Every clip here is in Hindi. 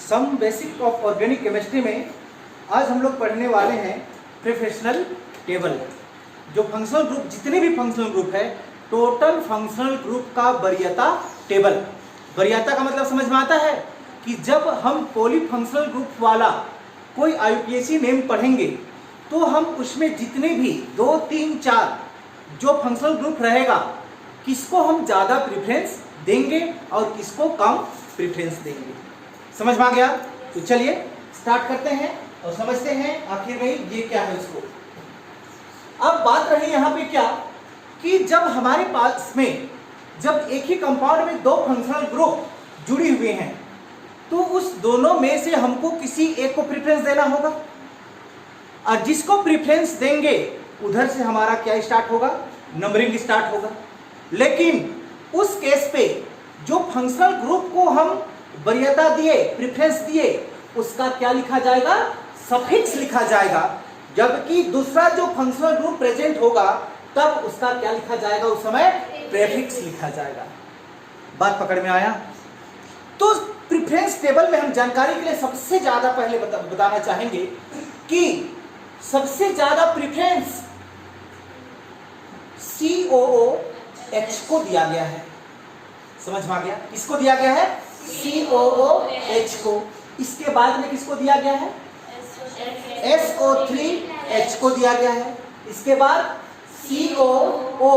Some basic of organic chemistry में आज हम लोग पढ़ने वाले हैं प्रिफ्रेंशियल टेबल। जो फंक्शनल ग्रुप, जितने भी फंक्शनल ग्रुप है, टोटल फंक्शनल ग्रुप का वरीयता टेबल। वरीयता का मतलब समझ में आता है कि जब हम पॉलीफंक्शनल ग्रुप वाला कोई आईयूपीएसी नेम पढ़ेंगे तो हम उसमें जितने भी 2, 3, 4 जो फंक्शनल ग्रुप रहेगा, किसको हम ज़्यादा प्रेफरेंस देंगे और किसको कम प्रेफरेंस देंगे। समझ में आ गया? तो चलिए स्टार्ट करते हैं और समझते हैं आखिर में ये क्या है उसको। अब बात रही यहाँ पे क्या कि जब हमारे पास में जब एक ही कंपाउंड में 2 फंक्शनल ग्रुप जुड़ी हुए हैं तो उस दोनों में से हमको किसी एक को प्रेफरेंस देना होगा, और जिसको प्रेफरेंस देंगे उधर से हमारा क्या स्टार्ट होगा, नंबरिंग स्टार्ट होगा। लेकिन उस केस पे जो फंक्शनल ग्रुप को हम वरीयता दिए, प्रेफरेंस दिए, उसका क्या लिखा जाएगा, सफिक्स लिखा जाएगा। जबकि दूसरा जो फंक्शनल ग्रुप प्रेजेंट होगा तब उसका क्या लिखा जाएगा, उस समय प्रेफिक्स लिखा जाएगा। बात पकड़ में आया? तो प्रेफरेंस टेबल में हम जानकारी के लिए सबसे ज्यादा पहले बताना चाहेंगे कि सबसे ज्यादा प्रेफरेंस COOH को दिया गया है। समझ में आ गया? किसको दिया गया है? COOH को। इसके बाद में किसको दिया गया है? SO3H को दिया गया है। इसके बाद COO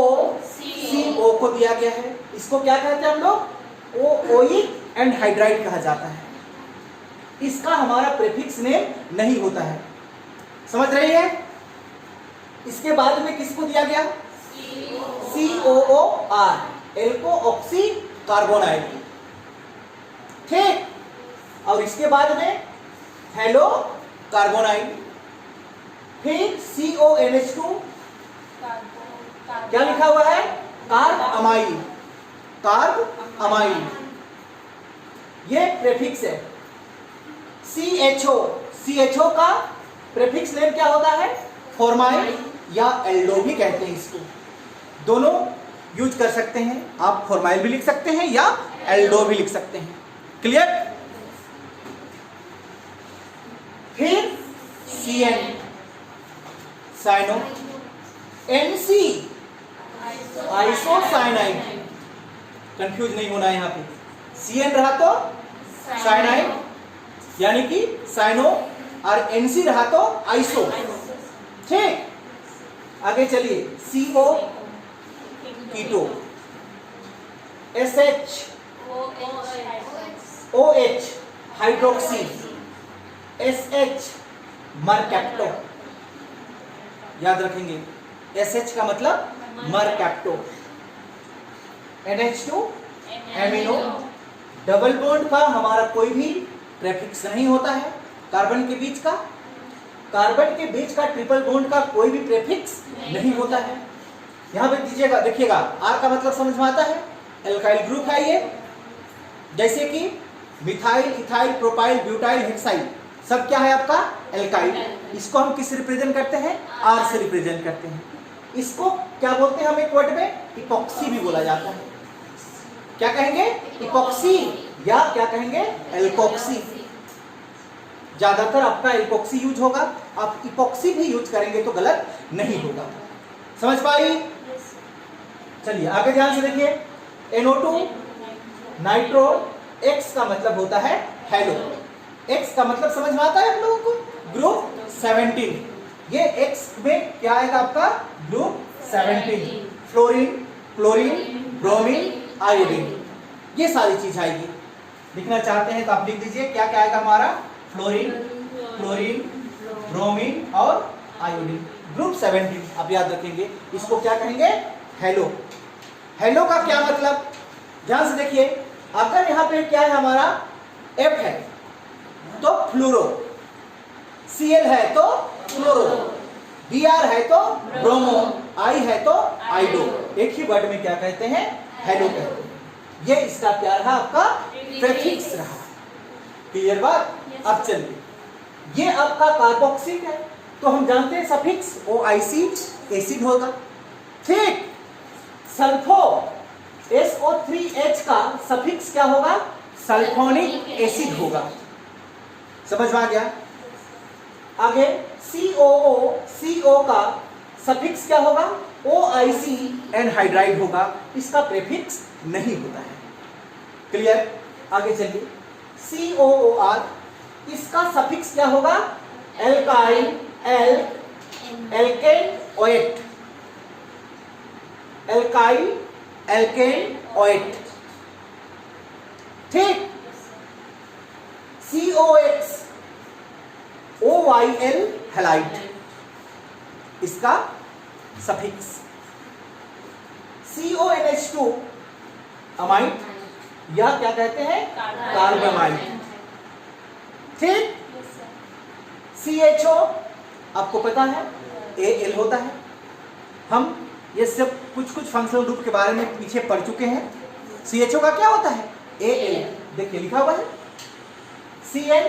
को दिया गया है। इसको क्या कहते हैं हम लोग? ओइक एंहाइड्राइड कहा जाता है। इसका हमारा प्रीफिक्स नेम नहीं होता है। समझ रही है? इसके बाद में किसको दिया गया? COOR, alkoxy carbonyl. ठीक। और इसके बाद में हेलो कार्बोनाइड। फिर CONH2 क्या लिखा हुआ है? Carb amide. कार्ब अमाइड ये प्रीफिक्स है। CHO का प्रीफिक्स नेम क्या होता है? फॉर्माइल या एल्डो भी कहते हैं इसको। दोनों यूज कर सकते हैं। आप फॉर्माइल भी लिख सकते हैं या एल्डो भी लिख सकते हैं। क्लियर? फिर CN cyano, NC isocyanide. Confuse नहीं होना है यहाँ पे। CN रहा तो साइनाइड यानी कि साइनो, और NC रहा तो आइसो। ठीक। आगे चलिए। CO कीटो, SH OH hydroxy, SH mercapto. याद रखेंगे SH का मतलब mercapto. NH2 amino. Double bond का हमारा कोई भी प्रीफिक्स नहीं होता है। कार्बन के बीच का, कार्बन के बीच का ट्रिपल बॉन्ड का कोई भी प्रीफिक्स नहीं होता है। यहां पे दीजिएगा, देखिएगा R का मतलब समझ में आता है? एल्काइल ग्रुप है ये। जैसे कि methyl, ethyl, propyl, butyl, hexyl सब क्या है आपका? एल्काइल। इसको हम किस रिप्रेजेंट करते हैं? R से रिप्रेजेंट करते हैं। इसको क्या बोलते हैं हम एक वर्ड में? इपॉक्सी भी बोला जाता है। क्या कहेंगे? इपॉक्सी या क्या कहेंगे? एल्कोक्सी। ज्यादातर आपका एल्कोक्सी यूज होगा। आप इपॉक्सी भी यूज करेंगे तो गलत नहीं होगा। समझ पाई? चलिए आगे ध्यान से देखिए। NO2 नाइट्रो, X का मतलब होता है हेलो। X का मतलब समझ में आता है आप लोगों को? ग्रुप 17। ये X में क्या आएगा आपका? Group 17। Fluorine, chlorine, bromine, iodine, ये सारी चीज आएगी। लिखना चाहते हैं तो आप लिख दीजिए क्या क्या आएगा हमारा? फ्लोरीन, क्लोरीन, ब्रोमीन और आयोडीन। ग्रुप 17 आप याद रखेंगे। इसको क्या कहेंगे? हेलो। हेलो का क्या मतलब? ध्यान से देखिए। अगर यहाँ पे क्या है हमारा? F है तो फ्लूरो, Cl है तो फ्लोरो, Br है तो ब्रोमो, I है तो आइडो। एक ही वर्ड में क्या कहते हैं? हेलो कहते हैं। ये इसका क्या रहा? आपका प्रीफिक्स रहा। क्लियर बात? अब चलिए, ये आपका कार्बोक्सिल है तो हम जानते हैं सफिक्स OIC एसिड होगा। ठीक। सल्फो SO3H का सफिक्स क्या होगा? सल्फोनिक एसिड होगा। समझ में आ गया? आगे COO, CO का सफिक्स क्या होगा? OIC एनहाइड्राइड होगा, इसका प्रीफिक्स नहीं होता है। क्लियर? आगे चलिए, COOR, इसका सफिक्स क्या होगा? Alkyl, alkene ओएट, alkyl alkene ओएट। ठीक। COX, OYL हैलाइड, इसका सफिक्स। CONH2 अमाइड, यह क्या कहते हैं? कार्बामाइड। ठीक। CHO आपको पता है AL होता है। हम ये सब कुछ फंक्शनल ग्रुप के बारे में पीछे पढ़ चुके हैं। CHO का क्या होता है? AL, देखिए लिखा हुआ है। CN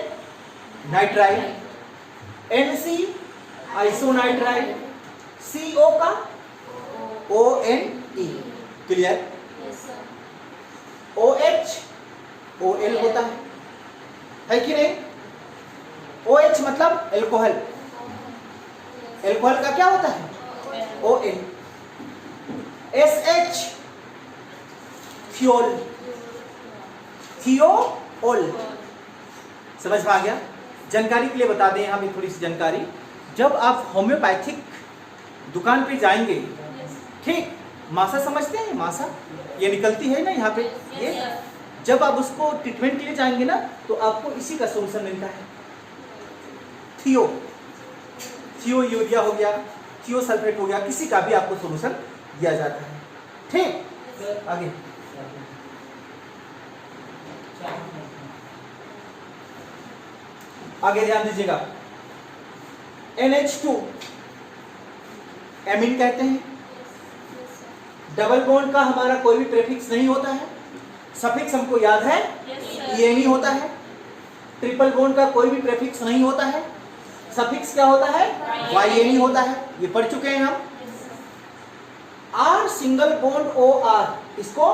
नाइट्राइल, NC आइसोनाइट्राइल, CO का ONE। क्लियर? OH OL होता है कि नहीं? OH मतलब एल्कोहल, एल्कोहल का क्या होता है? ON। SH fuel, thiol. समझ में आ गया? जानकारी के लिए बता दें यहाँ पे थोड़ी सी जानकारी। जब आप होम्योपैथिक दुकान पे जाएंगे, ठीक, मासा समझते हैं? मासा ये निकलती है ना यहाँ पे, ये जब आप उसको ट्रीटमेंट के लिए जाएंगे ना, तो आपको इसी का सोल्यूशन मिलता है। थियो यूरिया हो गया, थियो सल्फेट हो गया, किसी का भी आपको सोल्यूशन दिया जाता है। ठीक। आगे आगे ध्यान दीजिएगा। NH2 एमीन कहते हैं। डबल बॉन्ड का हमारा कोई भी प्रीफिक्स नहीं होता है। सफिक्स हमको याद है, ENE होता है। ट्रिपल बॉन्ड का कोई भी प्रीफिक्स नहीं होता है। सफिक्स क्या होता है? YNE होता है। ये पढ़ चुके हैं हम। R सिंगल बॉन्ड OR, इसको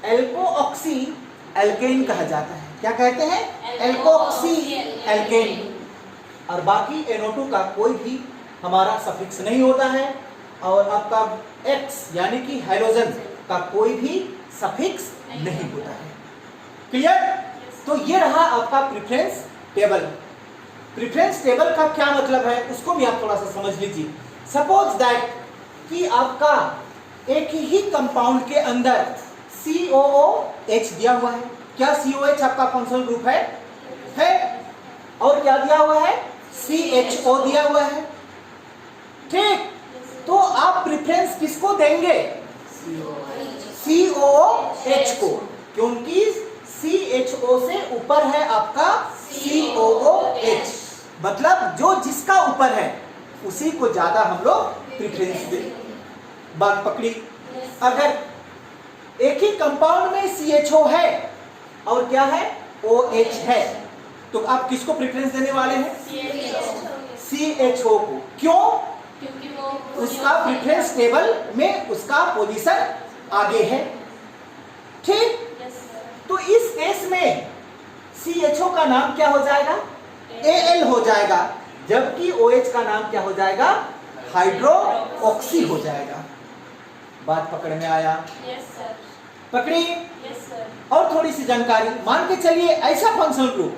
एल्कोऑक्सी एल्केन कहा जाता है। क्या कहते हैं? एल्कोऑक्सी एल्केन। और बाकी NO2 का कोई भी हमारा सफिक्स नहीं होता है। और आपका X यानी कि हाइड्रोजन का कोई भी सफिक्स नहीं होता है। क्लियर? तो ये रहा आपका प्रेफरेंस टेबल। प्रेफरेंस टेबल का क्या मतलब है उसको भी आप थोड़ा सा समझ लीजिए। सपोज दैट कि आपका एक ही कंपाउंड के अंदर COOH दिया हुआ है। क्या COH आपका फंक्शनल ग्रुप है? और क्या दिया हुआ है? CHO दिया हुआ है। ठीक। तो आप प्रेफरेंस किसको देंगे? COOH को, क्योंकि CHO से ऊपर है आपका COOH। मतलब जो जिसका ऊपर है उसी को ज्यादा हम लोग प्रेफरेंस दें। बात पकड़ी? अगर एक ही कंपाउंड में CHO है और क्या है? OH है, तो आप किसको प्रेफरेंस देने वाले हैं? CHO को। क्यों? क्योंकि वो उसका प्रेफरेंस टेबल में उसका पोजीशन आगे है। ठीक। तो इस केस में CHO का नाम क्या हो जाएगा? AL हो जाएगा, जबकि OH का नाम क्या हो जाएगा? हाइड्रोऑक्सी हो जाएगा। बात पकड़ में आया? Yes sir. पकड़ी? Yes sir. और थोड़ी सी जानकारी, मान के चलिए ऐसा फंक्शनल ग्रुप,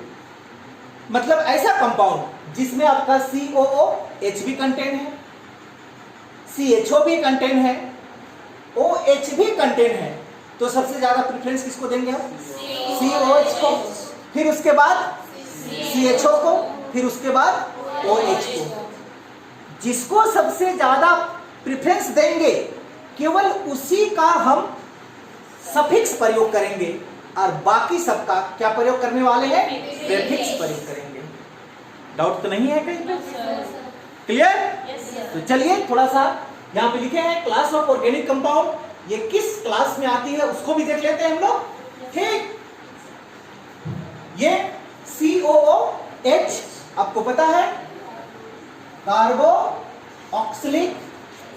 मतलब ऐसा कंपाउंड जिसमें आपका COOH भी कंटेन है, CHO भी कंटेन है, OH भी कंटेन है, तो सबसे ज्यादा प्रेफरेंस किसको देंगे आप? COH को, फिर उसके बाद CHO को, फिर उसके बाद OH को। जिसको सबसे ज्यादा प्रेफरेंस देंगे केवल उसी का हम सफिक्स प्रयोग करेंगे और बाकी सबका क्या प्रयोग करने वाले हैं? प्रीफिक्स प्रयोग करेंगे। डाउट तो नहीं है कहीं पे? क्लियर? तो चलिए थोड़ा सा यहाँ पे लिखे हैं क्लास ऑफ ऑर्गेनिक कंपाउंड, ये किस क्लास में आती है उसको भी देख लेते हैं हम लोग। ठीक। ये COOH आपको पता है, कार्बो ऑक्सिलिक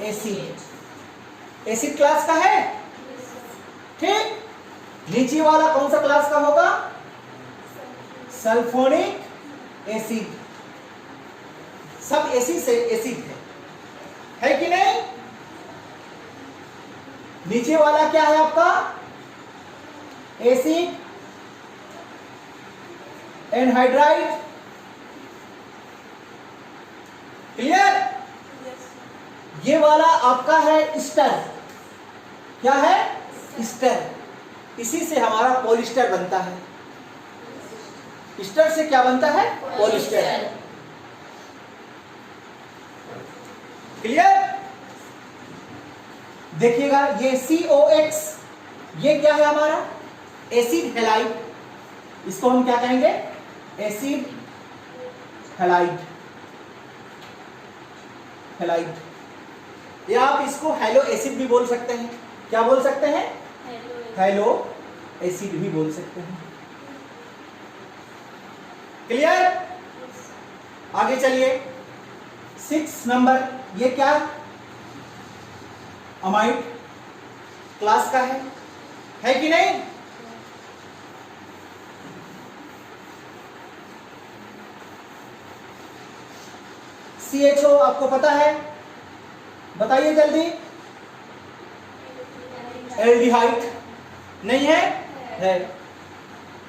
एसिड, एसिड क्लास का है। ठीक। नीचे वाला कौन सा क्लास का होगा? सल्फोनिक एसिड, सब एसिड से एसिड है कि नहीं? नीचे वाला क्या है आपका? Acid, anhydride. क्लियर? ये वाला आपका है स्टर। क्या है? स्टर। इसी से हमारा पॉलिस्टर बनता है। स्टर से क्या बनता है? पॉलिस्टर। क्लियर? देखिएगा ये COX, ये क्या है हमारा? Acid halide. इसको हम क्या कहेंगे? Acid halide. हैलाइड, या आप इसको हैलो एसिड भी बोल सकते हैं। क्या बोल सकते हैं? हैलो एसिड भी बोल सकते हैं। क्लियर? आगे चलिए 6 नंबर, ये क्या? अमाइड क्लास का है कि नहीं? CHO आपको पता है? बताइए जल्दी। एल्डिहाइड नहीं है? है।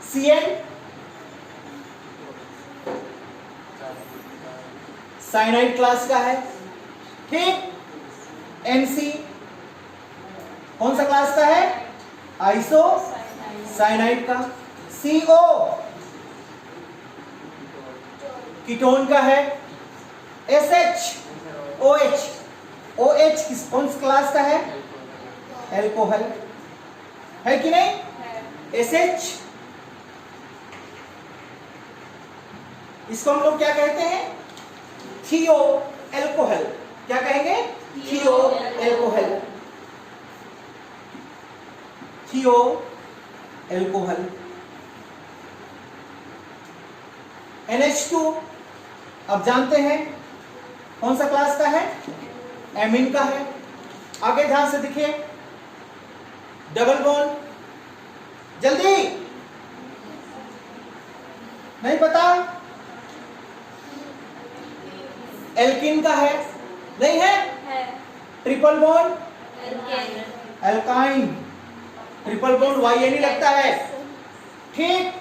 CN साइनाइड क्लास का है। ठीक। NC कौन सा क्लास का है? आइसो साइनाइड का। CO कीटोन का है। SH OH कौन सी क्लास का है? एल्कोहल है कि नहीं? SH इसको हम लोग क्या कहते हैं? थियो एल्कोहल। क्या कहेंगे? थियो एल्कोहल। थियो एल्कोहल। NH2 अब जानते हैं कौन सा क्लास का है? एमीन का है। आगे ध्यान से देखिए, डबल बॉन्ड, जल्दी नहीं पता? एल्किन का है? नहीं है? Triple bond alkyne. Triple bond YN लगता है। ठीक।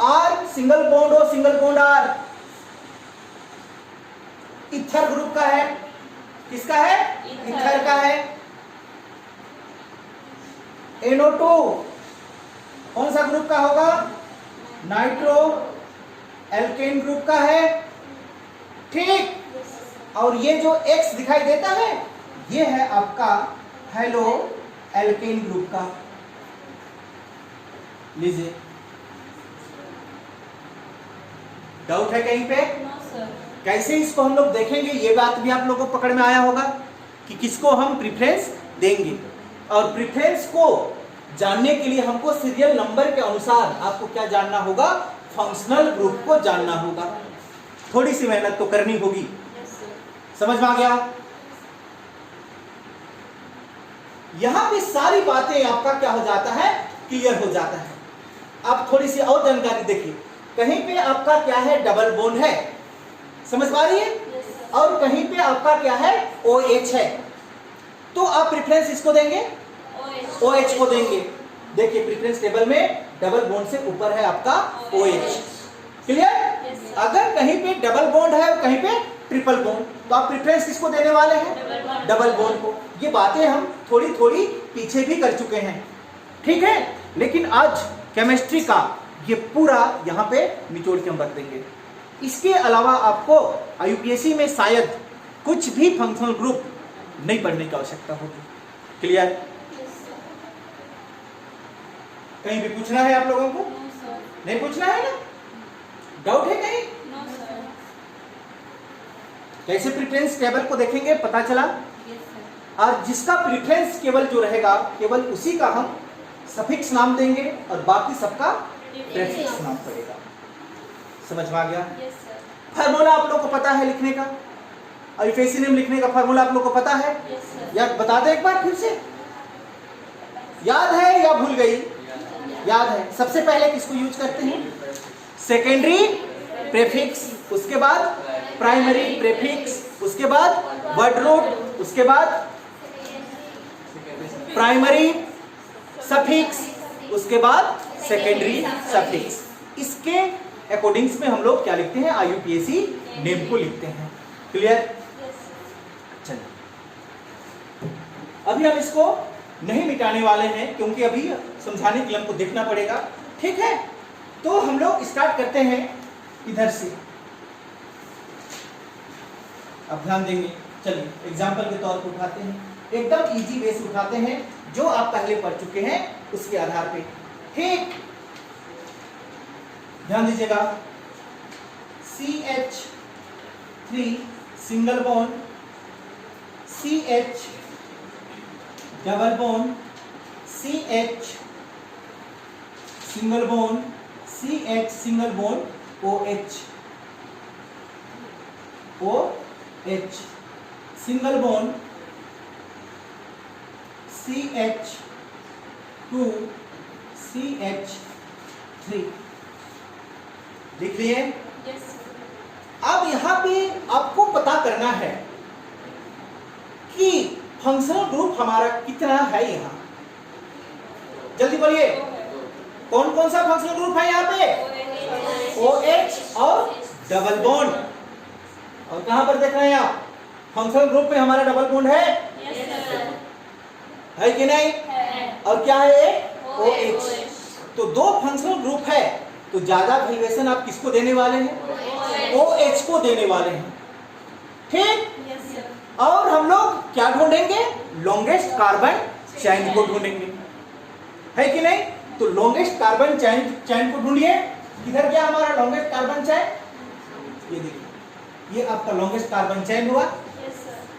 R सिंगल बॉन्ड हो, single bond R। Ether group का है। किसका है? इथर का है। NO2 कौन सा ग्रुप का होगा? नाइट्रो एल्केन ग्रुप का है। ठीक। और ये जो X दिखाई देता है, ये है आपका हेलो एल्केन ग्रुप का। लीजिए, डाउट है कहीं पे? कैसे इसको हम लोग देखेंगे, ये बात भी आप लोगों को पकड़ में आया होगा कि किसको हम प्रेफरेंस देंगे। और प्रेफरेंस को जानने के लिए हमको सीरियल नंबर के अनुसार आपको क्या जानना होगा? फंक्शनल ग्रुप को जानना होगा। थोड़ी सी मेहनत तो करनी होगी। समझ में आ गया? यहां पे सारी बातें आपका क्या हो जाता है? क्लियर हो जाता है। आप थोड़ी सी और जानकारी देखिए, कहीं पे आपका क्या है? डबल बॉन्ड है, समझ पा रही है? और कहीं पे आपका क्या है? OH है। तो आप प्रेफरेंस इसको देंगे? OH को देंगे। देखिए प्रेफरेंस टेबल में डबल बॉन्ड से ऊपर है आपका OH। क्लियर? अगर कहीं पे डबल बॉन्ड है और कहीं पे ट्रिपल बॉन्ड, तो आप प्रेफरेंस किसको देने वाले हैं? डबल बॉन्ड को। ये बातें हम थोड़ी थोड़ी पीछे भी कर चुके हैं। ठीक है, लेकिन आज केमिस्ट्री का ये पूरा यहाँ पे निचोड़ के हम रख देंगे। इसके अलावा आपको IUPAC में शायद कुछ भी फंक्शनल ग्रुप नहीं पढ़ने की आवश्यकता होगी। क्लियर? कहीं भी पूछना है आप लोगों को? नहीं पूछना है ना? डाउट है कहीं? कैसे प्रेफरेंस टेबल को देखेंगे? पता चला? और जिसका प्रेफरेंस केवल जो रहेगा, केवल उसी का हम सफिक्स नाम देंगे और बाकी सबका प्रेफिक्स नाम पड़ेगा। समझ में आ गया? फार्मूला आप लोग को पता है लिखने का? IUPAC नेम लिखने का फार्मूला आप लोग को पता है? या बता दे एक बार फिर से। याद है या भूल गई? याद है। सबसे पहले किसको यूज करते हैं? सेकेंडरी प्रेफिक्स, उसके बाद प्राइमरी प्रेफिक्स, उसके बाद वर्ड रूट, उसके बाद प्राइमरी सफिक्स, उसके बाद सेकेंडरी सफिक्स। इसके अकॉर्डिंग्स में हम लोग क्या लिखते हैं, IUPAC नेम को लिखते हैं। क्लियर? चलिए अभी हम इसको नहीं मिटाने वाले हैं क्योंकि अभी समझाने के लिए हमको देखना पड़ेगा। ठीक है, तो हम लोग स्टार्ट करते हैं इधर से। अब ध्यान देंगे, चलिए एग्जाम्पल के तौर पर उठाते हैं, एकदम इजी वे से उठाते हैं जो आप पहले पढ़ चुके हैं उसके आधार पे। ठीक, ध्यान दीजिएगा। CH3 single bond, CH double bond, CH single bond, CH single bond, OH single bond, CH2 CH3। लिख लिए? Yes, अब यहां पे आपको पता करना है कि फंक्शनल ग्रुप हमारा कितना है। यहां जल्दी बोलिए, कौन कौन सा फंक्शनल ग्रुप है यहाँ पे? OH और डबल बॉन्ड। और कहां पर देख रहे हैं आप, फंक्शनल ग्रुप में हमारा डबल बॉन्ड है? है कि नहीं? और क्या है ये? OH। तो दो फंक्शनल ग्रुप है तो ज्यादा वैल्यूएशन आप किसको देने वाले हैं? OH को देने वाले हैं। ठीक, और हम लोग क्या ढूंढेंगे? लॉन्गेस्ट कार्बन चेन को ढूंढेंगे, है कि नहीं? तो लॉन्गेस्ट कार्बन चेन को ढूंढिए। किधर गया हमारा लॉन्गेस्ट कार्बन चेन? ये देखिए, ये आपका लॉन्गेस्ट कार्बन चेन हुआ।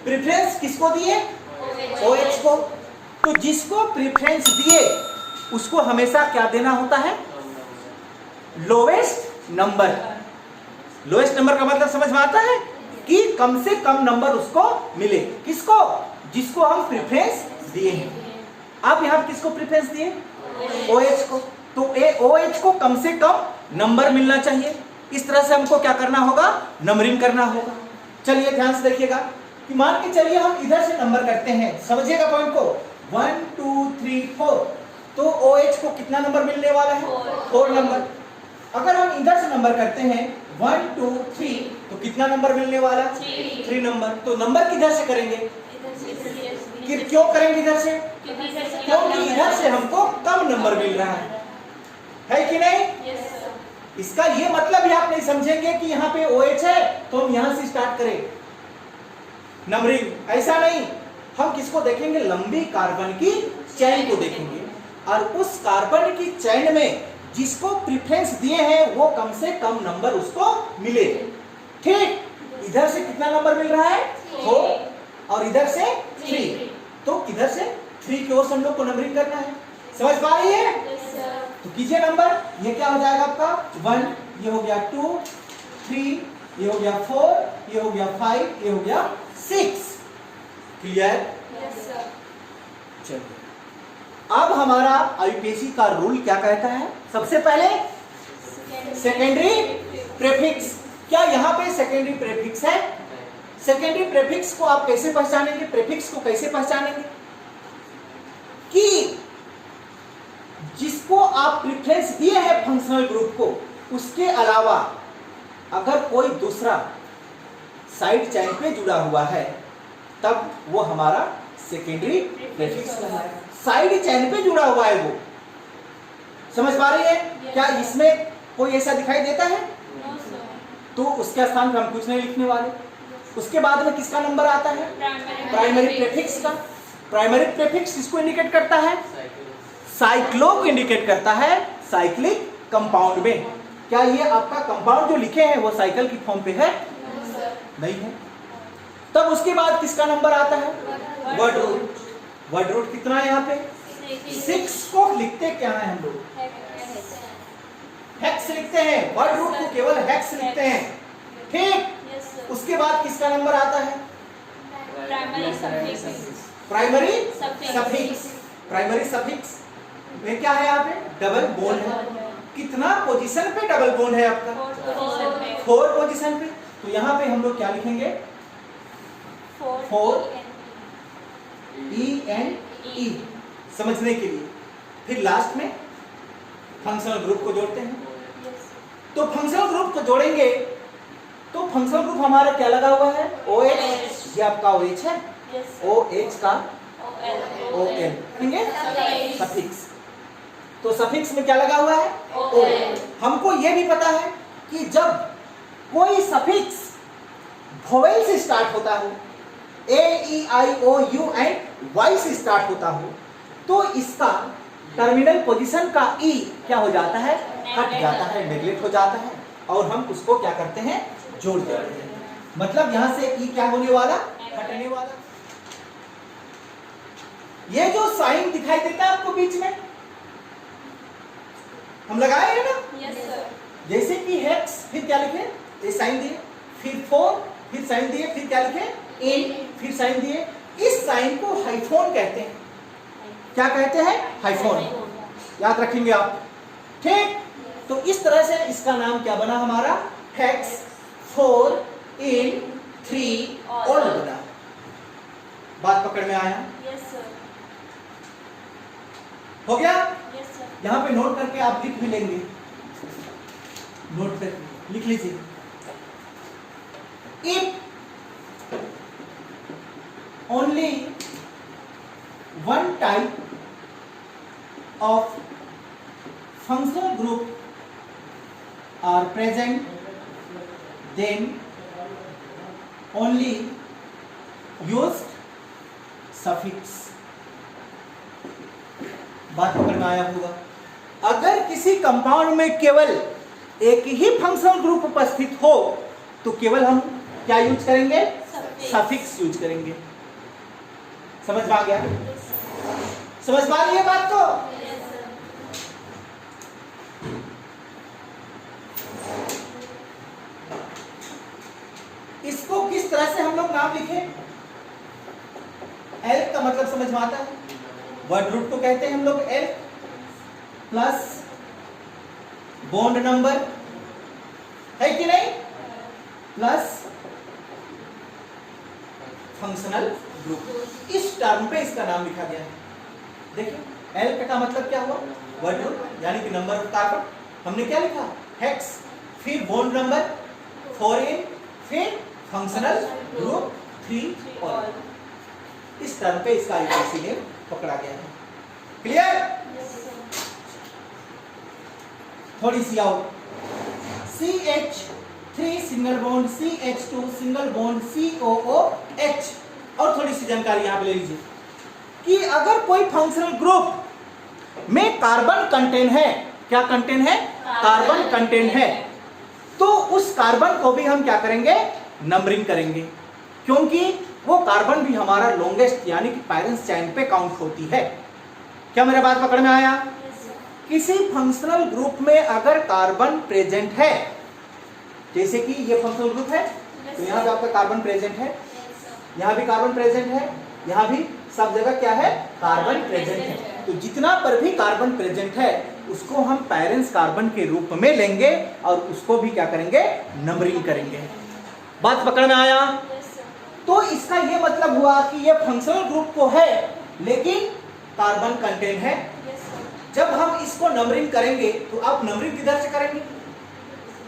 प्रेफरेंस किसको दिए? OH को। तो जिसको प्रेफरेंस दिए उसको हमेशा क्या देना होता है? Lowest number. लोवेस्ट नंबर का मतलब समझ में आता है कि कम से कम नंबर उसको मिले। किसको? जिसको हम प्रेफरेंस दिए हैं। आप यहां किसको प्रेफरेंस दिए? OH को। तो OH को कम से कम नंबर मिलना चाहिए। इस तरह से हमको क्या करना होगा? नंबरिंग करना होगा। चलिए ध्यान से देखिएगा कि मान के चलिए हम इधर से नंबर करते हैं, समझिएगा पॉइंट को। 1 2 3 4। तो OH को कितना नंबर मिलने वाला है? 4 नंबर। अगर हम इधर से नंबर करते हैं 1 2 3, तो कितना नंबर मिलने वाला? 3 नंबर। तो नंबर किधर से करेंगे? क्यों करेंगे इधर से? क्योंकि इधर से हमको कम नंबर मिल रहा है कि नहीं? इसका ये मतलब ही आप नहीं समझेंगे कि यहाँ पे OH है तो हम यहां से स्टार्ट करें नंबरिंग। ऐसा नहीं, हम किसको देखेंगे? लंबी कार्बन की चेन को देखेंगे और उस कार्बन की चेन में जिसको प्रेफरेंस दिए हैं वो कम से कम नंबर उसको मिले। ठीक, इधर से कितना नंबर मिल रहा है? 4 और इधर से 3। तो इधर से 3 की ओर से हम लोग को नंबरिंग करना है। समझ पा रही है? तो कीजिए नंबर। ये क्या हो जाएगा आपका? 1, ये हो गया 2 3, ये हो गया 4, ये हो गया 5, ये हो गया 6। क्लियर? चलिए अब हमारा IUPAC का रूल क्या कहता है? सबसे पहले सेकेंडरी प्रेफिक्स। क्या यहाँ पे सेकेंडरी प्रेफिक्स है? सेकेंडरी प्रेफिक्स को आप कैसे पहचानेंगे? प्रेफिक्स को कैसे पहचानेंगे? कि जिसको आप प्रेफरेंस दिए हैं फंक्शनल ग्रुप को, उसके अलावा अगर कोई दूसरा साइड चेन पे जुड़ा हुआ है तब वो हमारा सेकेंडरी प्रेफिक्स है। साइड चेन पे जुड़ा हुआ है वो। समझ पा रही है? क्या इसमें कोई ऐसा दिखाई देता है? तो उसके स्थान पर हम कुछ नहीं लिखने वाले। उसके बाद में किसका नंबर आता है? प्राइमरी प्रेफिक्स का। प्राइमरी प्रेफिक्स किसको इंडिकेट करता है? साइक्लो को इंडिकेट करता है, साइक्लिक कंपाउंड में। क्या ये आपका कंपाउंड जो लिखे हैं वो साइकिल की फॉर्म पे है? नहीं है। तब उसके बाद किसका नंबर आता है? Word root. वर्ड रूट कितना है यहाँ पे? 6 को लिखते क्या है हम लोग? हेक्स लिखते हैं। वर्ड रूट को केवल हेक्स लिखते हैं। ठीक, उसके बाद किसका नंबर आता है? Primary suffix. प्राइमरी सफिक्स में क्या है यहाँ पे? डबल बॉन्ड है। कितना पोजीशन पे डबल बॉन्ड है आपका? 4 पोजीशन पे। तो यहाँ पे हम लोग क्या लिखेंगे? 4 E समझने के लिए। फिर लास्ट में फंक्शनल ग्रुप को जोड़ते हैं। तो फंक्शनल ग्रुप को जोड़ेंगे तो फंक्शनल ग्रुप हमारा क्या लगा हुआ है? OH। ये आपका OH है। OH का OL लिखेंगे सफिक्स। तो सफिक्स में क्या लगा हुआ है? OL। हमको ये भी पता है कि जब कोई सफिक्स वोवेल से स्टार्ट होता हो, A, E, I, O, U and Y से स्टार्ट होता हो, तो इसका टर्मिनल पोजीशन का E क्या हो जाता है? हट जाता है, नेग्लेक्ट हो जाता है, और हम उसको क्या करते हैं? जोड़ देते हैं। मतलब यहां से E क्या होने वाला? हटने वाला। ये जो साइन दिखाई देता है आपको बीच में, हम लगाए हैं ना? Yes sir. जैसे कि हेक्स, फिर क्या लिखे? ये साइन दिए, फिर 4, फिर साइन दिए, फिर क्या लिखे? इन, फिर साइन दिए। इस साइन को हाइफोन कहते हैं। क्या कहते हैं? हाइफोन। याद रखेंगे आप, ठीक? तो इस तरह से इसका नाम क्या बना हमारा? हेक्स 4 इन 3 ऑल बना। बात पकड़ में आया? Yes sir. हो गया? Yes sir. यहां पे नोट करके आप लिख भी लेंगे, नोट करके लिख लीजिए। If only one type of functional group are present, then only use suffix। बात पकड़ में आया होगा? अगर किसी कंपाउंड में केवल एक ही फंक्शनल ग्रुप उपस्थित हो तो केवल हम क्या यूज करेंगे? सफिक्स यूज करेंगे। समझ में आ गया? समझ पा रही है बात को? इसको किस तरह से हम लोग नाम लिखे? एल्फ का मतलब समझ में आता है? वर्ड रूट को कहते हैं हम लोग एल्फ, प्लस बॉन्ड नंबर है कि नहीं, प्लस फंक्शनल ग्रुप। इस टर्म पे इसका नाम लिखा गया है। देखिए एल्फ का मतलब क्या हुआ? वर्ड रूट यानी कि नंबर ऑफ कार्बन। हमने क्या लिखा? हेक्स, फिर बॉन्ड नंबर 4 इन, फिर फंक्शनल ग्रुप 3 ऑल। इस टर्म पे इसका आईयूसीएन नेम पकड़ा गया है। क्लियर? थोड़ी सी और, CH3 single bond, CH2 single bond, COOH। और थोड़ी सी जानकारी यहां पे ले लीजिए कि अगर कोई फंक्शनल ग्रुप में कार्बन कंटेंट है, क्या कंटेंट है? कार्बन कंटेंट है, तो उस कार्बन को भी हम क्या करेंगे? नंबरिंग करेंगे, क्योंकि वो कार्बन भी हमारा लॉन्गेस्ट यानी कि पैरेंट्स चेन पे काउंट होती है। क्या मेरा बात पकड़ में आया? किसी फंक्शनल ग्रुप में अगर कार्बन प्रेजेंट है, जैसे कि ये फंक्शनल ग्रुप है, तो यहाँ पे आपका कार्बन प्रेजेंट है, यहाँ भी कार्बन प्रेजेंट है, यहाँ भी सब जगह क्या है? कार्बन प्रेजेंट है। तो जितना पर भी कार्बन प्रेजेंट है उसको हम पेरेंट्स कार्बन के रूप में लेंगे और उसको भी क्या करेंगे? नंबरिंग करेंगे। बात पकड़ में आया? तो इसका ये मतलब हुआ कि ये फंक्शनल ग्रुप तो है लेकिन कार्बन कंटेंट है। जब हम इसको नंबरिंग करेंगे तो आप नंबरिंग किधर से करेंगे?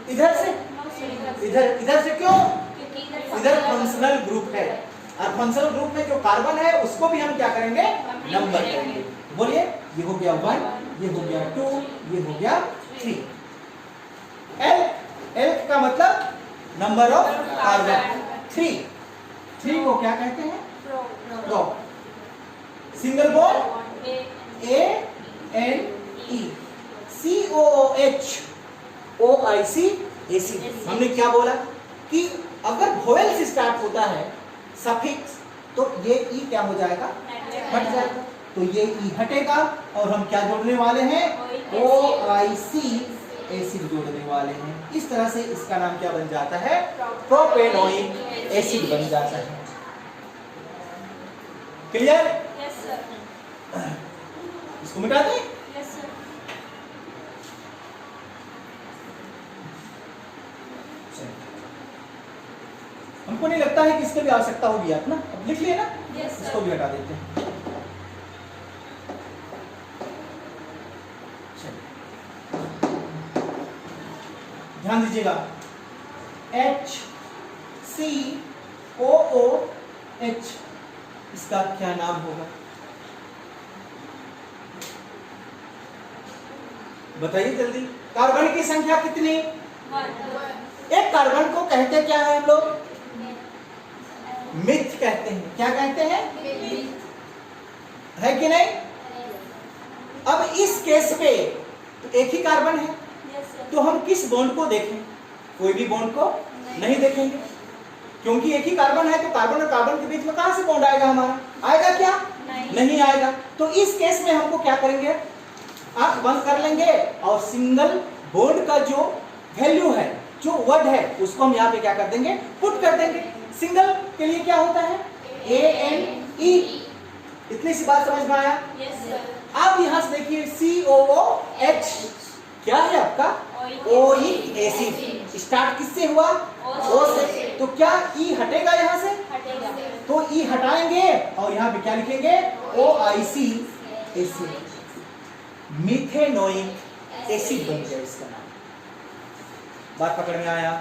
इधर से? इधर से क्यों? इधर फंक्शनल ग्रुप है और फंक्शनल ग्रुप में जो कार्बन है उसको भी हम क्या करेंगे? नंबर करेंगे। बोलिए, ये हो गया 1, ये हो गया 2, ये हो गया 3। एल का मतलब नंबर ऑफ कार्बन। 3 को क्या कहते हैं? Pro. Single bond ANE, COOH, OIC, AC। हमने क्या बोला कि अगर वोवेल से स्टार्ट होता है सफिक्स तो ये E क्या हो जाएगा? हट जाएगा। तो ये E हटेगा और हम क्या जोड़ने वाले हैं? OIC एसिड जोड़ने वाले हैं। इस तरह से इसका नाम क्या बन जाता है? प्रोपेनोइक एसिड बन जाता है। क्लियर? Yes sir. इसको मिटा दें। Yes sir. हमको नहीं लगता है कि इसकी भी आवश्यकता होगी आप ना, अब लिख लिए ना, इसको भी हटा देते हैं। ध्यान दीजिएगा, HCOOH इसका क्या नाम होगा बताइए जल्दी। कार्बन की संख्या कितनी? एक कार्बन को कहते क्या है हम लोग? मिथ कहते हैं। क्या कहते हैं? है कि नहीं? अब इस केस पे एक ही कार्बन है, तो हम किस बॉन्ड को देखें? कोई भी बॉन्ड को नहीं देखेंगे, क्योंकि एक ही कार्बन है, तो कार्बन और कार्बन के बीच में कहां से बॉन्ड आएगा हमारा? आएगा क्या? नहीं आएगा। तो इस केस में हमको क्या करेंगे, आंख बंद कर लेंगे और सिंगल बॉन्ड का जो वैल्यू है, जो वर्ड है, उसको हम यहाँ पे क्या कर देंगे, पुट कर देंगे। सिंगल के लिए क्या होता है? ANE। इतनी सी बात समझ में आया? अब यहां से देखिए COOH क्या है आपका? Oic acid. स्टार्ट किससे हुआ? O से। तो क्या E हटेगा यहाँ से? तो E हटाएंगे और यहाँ पे क्या लिखेंगे? OIC एसिड, मिथेनोइक एसिड बन गया इसका नाम। बात पकड़ में आया?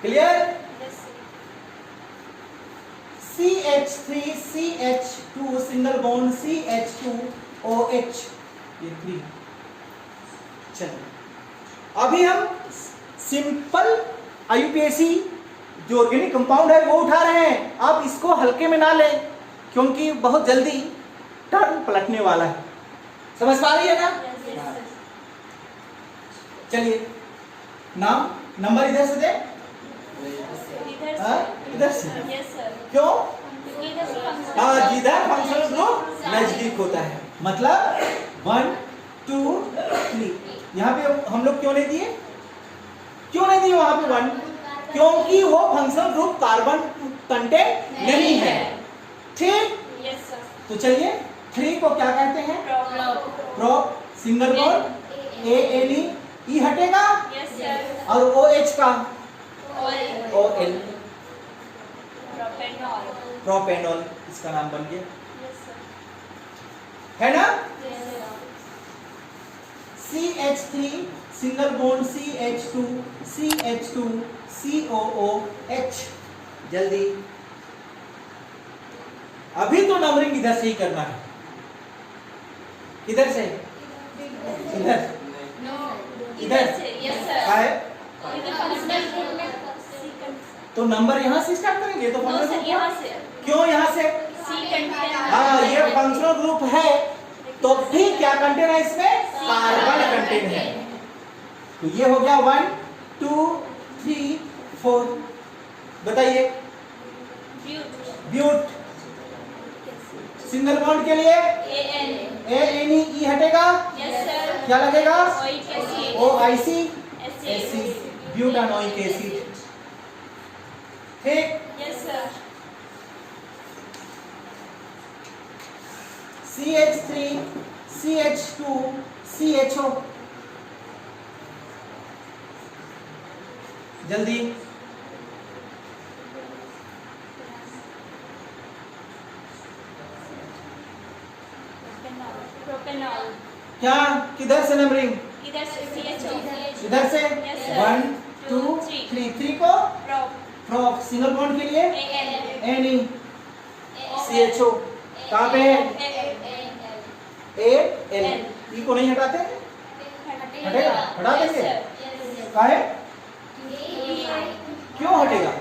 Clear? CH3CH2 single bond CH2OH, ये 3। चलिए अभी हम सिंपल IUPAC जो ऑर्गेनिक कंपाउंड है वो उठा रहे हैं। आप इसको हल्के में ना लें, क्योंकि बहुत जल्दी टर्न पलटने वाला है। समझ पा रही है ना? चलिए नाम नंबर इधर से दे, इधर से। क्यों? जिधर फंक्शनल ग्रुप नजदीक होता है, मतलब 1 2 3। यहाँ पे हम लोग क्यों नहीं दिए? क्यों नहीं दिए वहां पे 1? क्योंकि वो फंक्शनल ग्रुप कार्बन कंटेंट नहीं है। ठीक? तो चलिए 3 को क्या कहते हैं? Prop. Single bond ANE, E हटेगा और OH का OL, प्रोपेनॉल इसका नाम बन गया, है ना? CH3 single bond CH2 COOH। जल्दी, अभी तो नंबरिंग इधर से ही करना है। किधर से? इधर, इधर है। तो नंबर यहाँ से स्टार्ट करेंगे तो क्यों यहाँ से? हाँ, ये फंक्शनल ग्रुप है, तो भी क्या कंटेंट है इसमें? कार्बन कंटेंट है। तो ये हो गया 1 2 3 4। बताइए ब्यूट। सिंगल बॉन्ड के लिए ANE, E हटेगा, क्या लगेगा? OIC acid, butanoic acid. ठीक? CH3 CH2 CHO। जल्दी, क्या? किधर से नंबरिंग? इधर से CHO। इधर से 1 2 3। 3 को प्रोप। सिंगल बॉन्ड के लिए ANE, CHO कहाँ पे है? AL। E को नहीं हटाते? हटेगा? हटा देंगे? कहाँ है? क्यों हटेगा?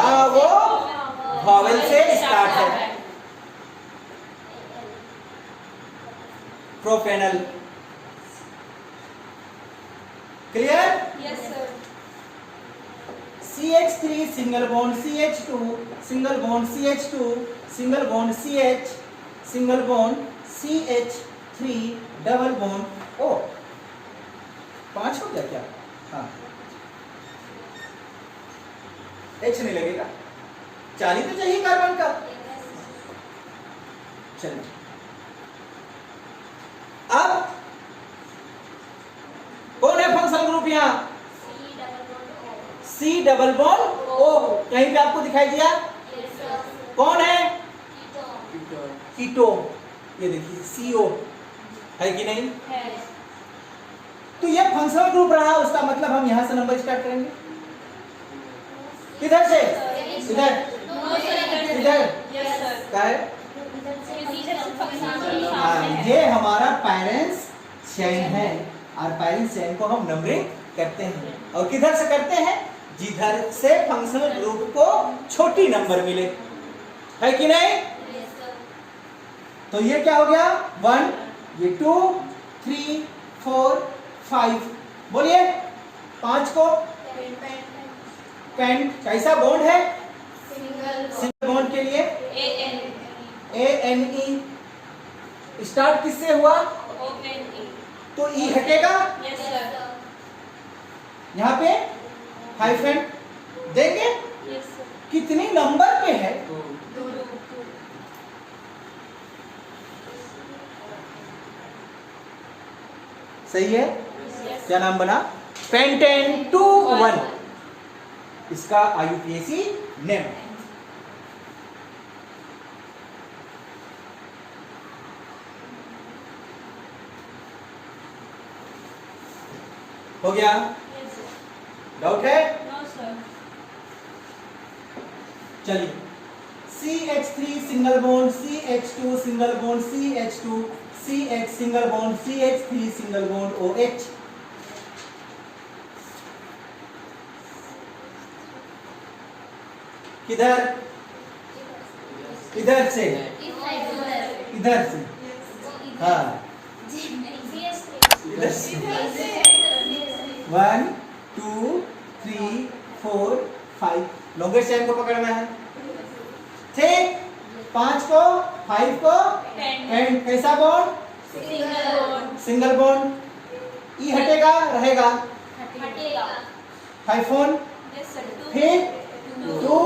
हाँ, वो वॉवेल से स्टार्ट है। Propanal. Clear? CH3 single bond CH2 single bond CH2 single bond CH single bond CH3 double bond O। 5 हो गया क्या? हाँ, H नहीं लगेगा, 40 तो चाहिए कार्बन का। चलिए अब कौन है फंक्शनल ग्रुप यहाँ? C double bond O। कहीं पे आपको दिखाई दिया? कौन है? कीटो। ये देखिए CO है कि नहीं? तो ये फंक्शनल ग्रुप रहा, उसका मतलब हम यहां से नंबर स्टार्ट करेंगे। किधर से? इधर इधर क्या है? ये हमारा पेरेंट्स चेन है और पेरेंट्स चेन को हम नंबरिंग करते हैं। और किधर से करते हैं? जिधर से फंक्शनल ग्रुप को छोटी नंबर मिले, है कि नहीं? तो ये क्या हो गया? 1, ये 2, 3, 4, 5। बोलिए 5 को पेन कैसा बॉन्ड है? सिंगल बॉन्ड के लिए ANE। स्टार्ट किससे हुआ? तो E हटेगा, यहाँ पे हाइफन देंगे। कितनी नंबर पे है? सही है। क्या नाम बना? पेंटेन 2-1, इसका IUPAC नेम। हो गया? डाउट है? चलिए CH3 single bond, CH2 single bond, CH2, CH single bond, CH3 single bond OH। किधर? इधर से, इधर से, हाँ इधर से। 1, 2, 3, 4, 5 लॉन्गेस्ट चेन को पकड़ना है। ठीक, 5 को 5 को एंड कैसा बॉन्ड? Single bond. ई हटेगा, रहेगा हाइफोन, फिर 2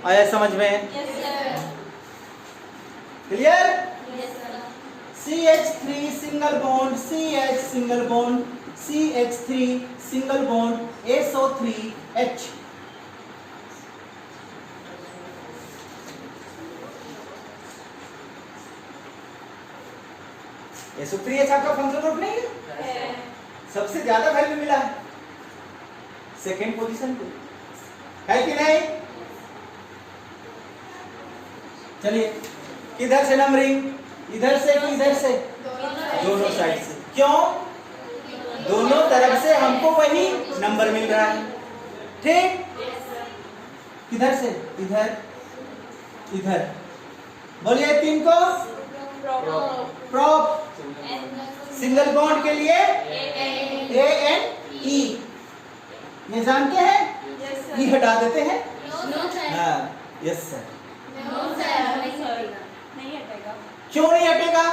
आया समझ में? Clear? CH3 single bond, CH single bond, CH3 single bond SO3H। SO3H आपका फंक्शनल ग्रुप नहीं है? सबसे ज्यादा वैल्यू मिला है सेकेंड पोजीशन पे, है कि नहीं? चलिए किधर से नंबरिंग? इधर से कि इधर से? दोनों साइड से। क्यों? दोनों तरफ से हमको वही नंबर मिल रहा है। ठीक, किधर से? इधर इधर। बोलिए 3 को प्रॉप। सिंगल बॉन्ड के लिए ANE। ये जानते हैं? E हटा देते हैं। हाँ, यस सर। क्यों नहीं हटेगा?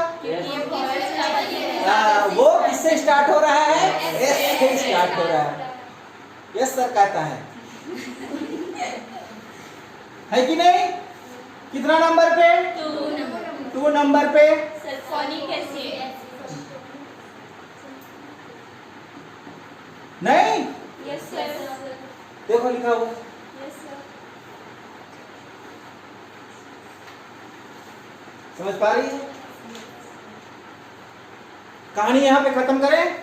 वो किससे स्टार्ट हो रहा है? S से स्टार्ट हो रहा है। यस सर कहता है कि नहीं? कितना नंबर पे? 2 नंबर पे। नहीं? देखो लिखा हुआ। समझ पा रही है? कहानी यहां पे खत्म करें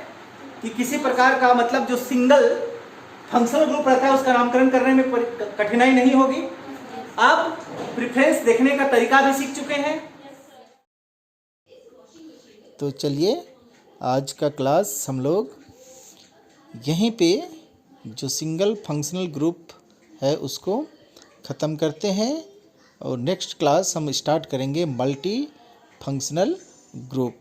कि किसी प्रकार का मतलब जो सिंगल फंक्शनल ग्रुप रहता है उसका नामकरण करने में कठिनाई नहीं होगी। आप प्रेफरेंस देखने का तरीका भी सीख चुके हैं। तो चलिए आज का क्लास हम लोग यहीं पे जो सिंगल फंक्शनल ग्रुप है उसको ख़त्म करते हैं और नेक्स्ट क्लास हम स्टार्ट करेंगे मल्टी फंक्शनल ग्रुप।